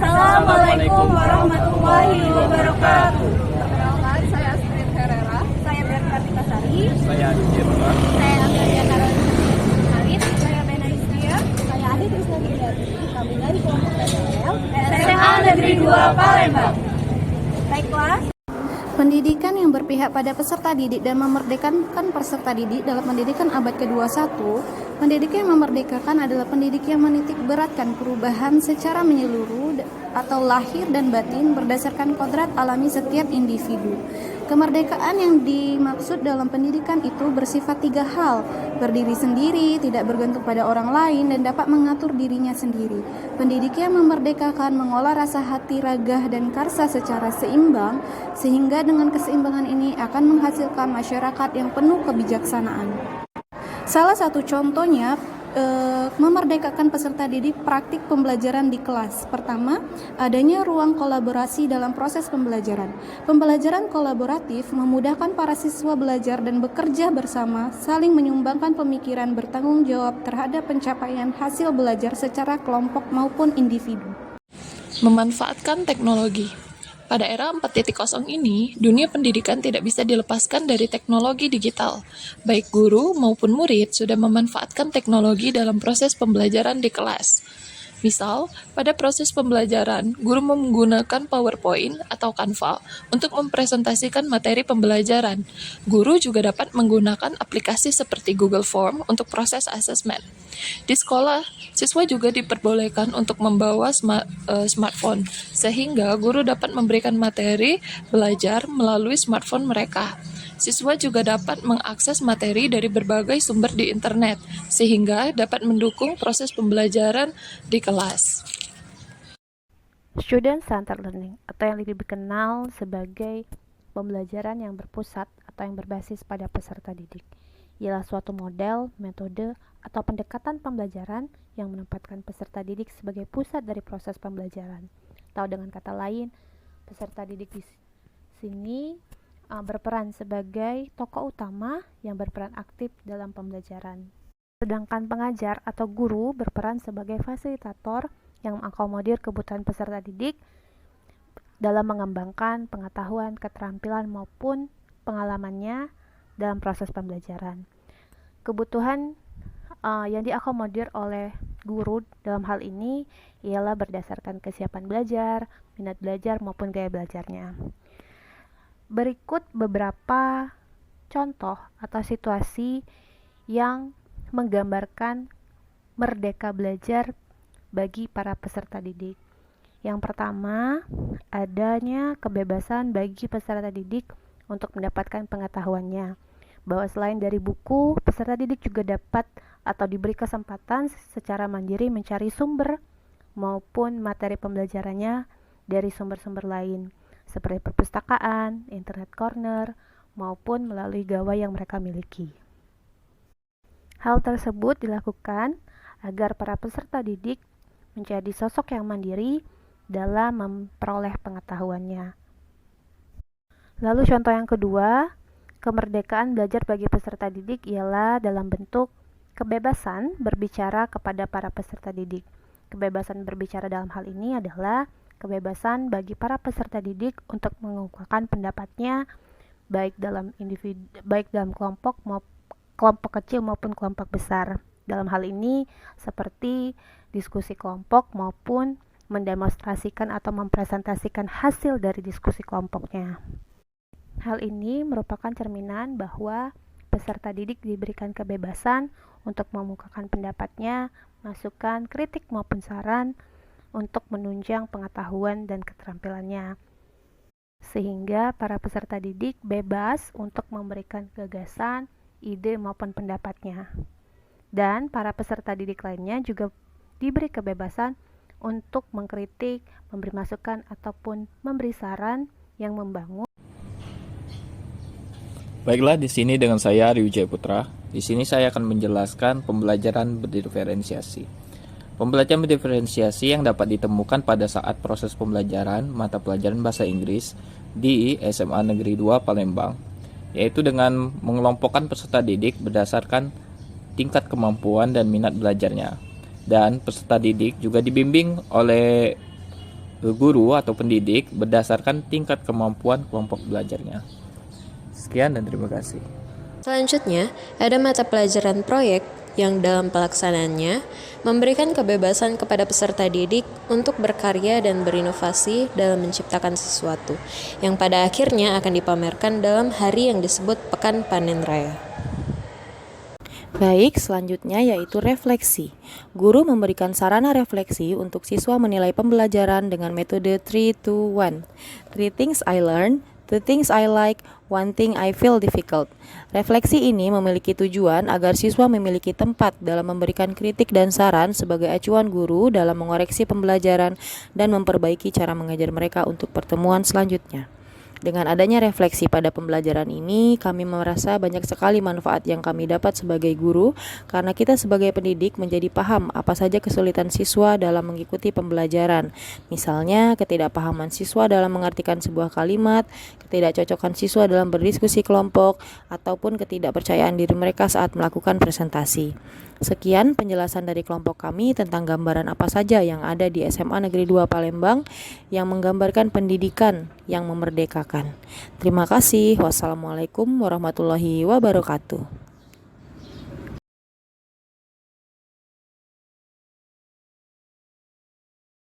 Assalamualaikum warahmatullahi wabarakatuh. Perkenalkan, saya Astrid Herrera. Saya Berkartika Sari. Saya Adi Citra. Saya Amelia Karin. Saya Bena Istia. Saya Adi Krisna Widiati. Kami dari kelompok PTL SMA Negeri 2 Palembang. Baiklah. Pendidikan yang berpihak pada peserta didik dan memerdekakan peserta didik dalam pendidikan abad ke-21, pendidikan yang memerdekakan adalah pendidik yang menitik beratkan perubahan secara menyeluruh atau lahir dan batin berdasarkan kodrat alami setiap individu. Kemerdekaan yang dimaksud dalam pendidikan itu bersifat 3 hal: berdiri sendiri, tidak bergantung pada orang lain, dan dapat mengatur dirinya sendiri. Pendidik yang memerdekakan mengolah rasa hati, ragah, dan karsa secara seimbang, sehingga dengan keseimbangan ini akan menghasilkan masyarakat yang penuh kebijaksanaan. Salah satu contohnya memerdekakan peserta didik praktik pembelajaran di kelas. Pertama, adanya ruang kolaborasi dalam proses pembelajaran. Pembelajaran kolaboratif memudahkan para siswa belajar dan bekerja bersama, saling menyumbangkan pemikiran, bertanggung jawab terhadap pencapaian hasil belajar secara kelompok maupun individu. Memanfaatkan teknologi. Pada era 4.0 ini, dunia pendidikan tidak bisa dilepaskan dari teknologi digital. Baik guru maupun murid sudah memanfaatkan teknologi dalam proses pembelajaran di kelas. Misal, pada proses pembelajaran, guru menggunakan PowerPoint atau Canva untuk mempresentasikan materi pembelajaran. Guru juga dapat menggunakan aplikasi seperti Google Form untuk proses asesmen. Di sekolah, siswa juga diperbolehkan untuk membawa smartphone, sehingga guru dapat memberikan materi belajar melalui smartphone mereka. Siswa juga dapat mengakses materi dari berbagai sumber di internet, sehingga dapat mendukung proses pembelajaran di kelas. Student-centered learning, atau yang lebih dikenal sebagai pembelajaran yang berpusat atau yang berbasis pada peserta didik, ialah suatu model, metode, atau pendekatan pembelajaran yang menempatkan peserta didik sebagai pusat dari proses pembelajaran. Atau dengan kata lain, peserta didik di sini berperan sebagai tokoh utama yang berperan aktif dalam pembelajaran. Sedangkan pengajar atau guru berperan sebagai fasilitator yang mengakomodir kebutuhan peserta didik dalam mengembangkan pengetahuan, keterampilan maupun pengalamannya dalam proses pembelajaran. Kebutuhan yang diakomodir oleh guru dalam hal ini ialah berdasarkan kesiapan belajar, minat belajar maupun gaya belajarnya. Berikut beberapa contoh atau situasi yang menggambarkan merdeka belajar bagi para peserta didik. Yang pertama, adanya kebebasan bagi peserta didik untuk mendapatkan pengetahuannya, bahwa selain dari buku, peserta didik juga dapat atau diberi kesempatan secara mandiri mencari sumber maupun materi pembelajarannya dari sumber-sumber lain, seperti perpustakaan, internet corner, maupun melalui gawai yang mereka miliki. Hal tersebut dilakukan agar para peserta didik menjadi sosok yang mandiri dalam memperoleh pengetahuannya. Lalu contoh yang kedua, kemerdekaan belajar bagi peserta didik ialah dalam bentuk kebebasan berbicara kepada para peserta didik. Kebebasan berbicara dalam hal ini adalah kebebasan bagi para peserta didik untuk mengungkapkan pendapatnya baik dalam kelompok kecil maupun kelompok besar. Dalam hal ini seperti diskusi kelompok maupun mendemonstrasikan atau mempresentasikan hasil dari diskusi kelompoknya. Hal ini merupakan cerminan bahwa peserta didik diberikan kebebasan untuk mengungkapkan pendapatnya, masukan, kritik maupun saran untuk menunjang pengetahuan dan keterampilannya, sehingga para peserta didik bebas untuk memberikan gagasan, ide maupun pendapatnya. Dan para peserta didik lainnya juga diberi kebebasan untuk mengkritik, memberi masukan ataupun memberi saran yang membangun. Baiklah, di sini dengan saya Ari Wijaya Putra. Di sini saya akan menjelaskan pembelajaran berdiferensiasi. Pembelajaran berdiferensiasi yang dapat ditemukan pada saat proses pembelajaran mata pelajaran bahasa Inggris di SMA Negeri 2 Palembang, yaitu dengan mengelompokkan peserta didik berdasarkan tingkat kemampuan dan minat belajarnya. Dan peserta didik juga dibimbing oleh guru atau pendidik berdasarkan tingkat kemampuan kelompok belajarnya. Sekian dan terima kasih. Selanjutnya, ada mata pelajaran proyek yang dalam pelaksanaannya memberikan kebebasan kepada peserta didik untuk berkarya dan berinovasi dalam menciptakan sesuatu, yang pada akhirnya akan dipamerkan dalam hari yang disebut Pekan Panen Raya. Baik, selanjutnya yaitu refleksi. Guru memberikan sarana refleksi untuk siswa menilai pembelajaran dengan metode 3-2-1. 3 things I learned, 2 things I like, 1 thing I feel difficult. Refleksi ini memiliki tujuan agar siswa memiliki tempat dalam memberikan kritik dan saran sebagai acuan guru dalam mengoreksi pembelajaran dan memperbaiki cara mengajar mereka untuk pertemuan selanjutnya. Dengan adanya refleksi pada pembelajaran ini, kami merasa banyak sekali manfaat yang kami dapat sebagai guru, karena kita sebagai pendidik menjadi paham apa saja kesulitan siswa dalam mengikuti pembelajaran. Misalnya, ketidakpahaman siswa dalam mengartikan sebuah kalimat, ketidakcocokan siswa dalam berdiskusi kelompok, ataupun ketidakpercayaan diri mereka saat melakukan presentasi. Sekian penjelasan dari kelompok kami tentang gambaran apa saja yang ada di SMA Negeri 2 Palembang yang menggambarkan pendidikan yang memerdekakan. Terima kasih. Wassalamualaikum warahmatullahi wabarakatuh.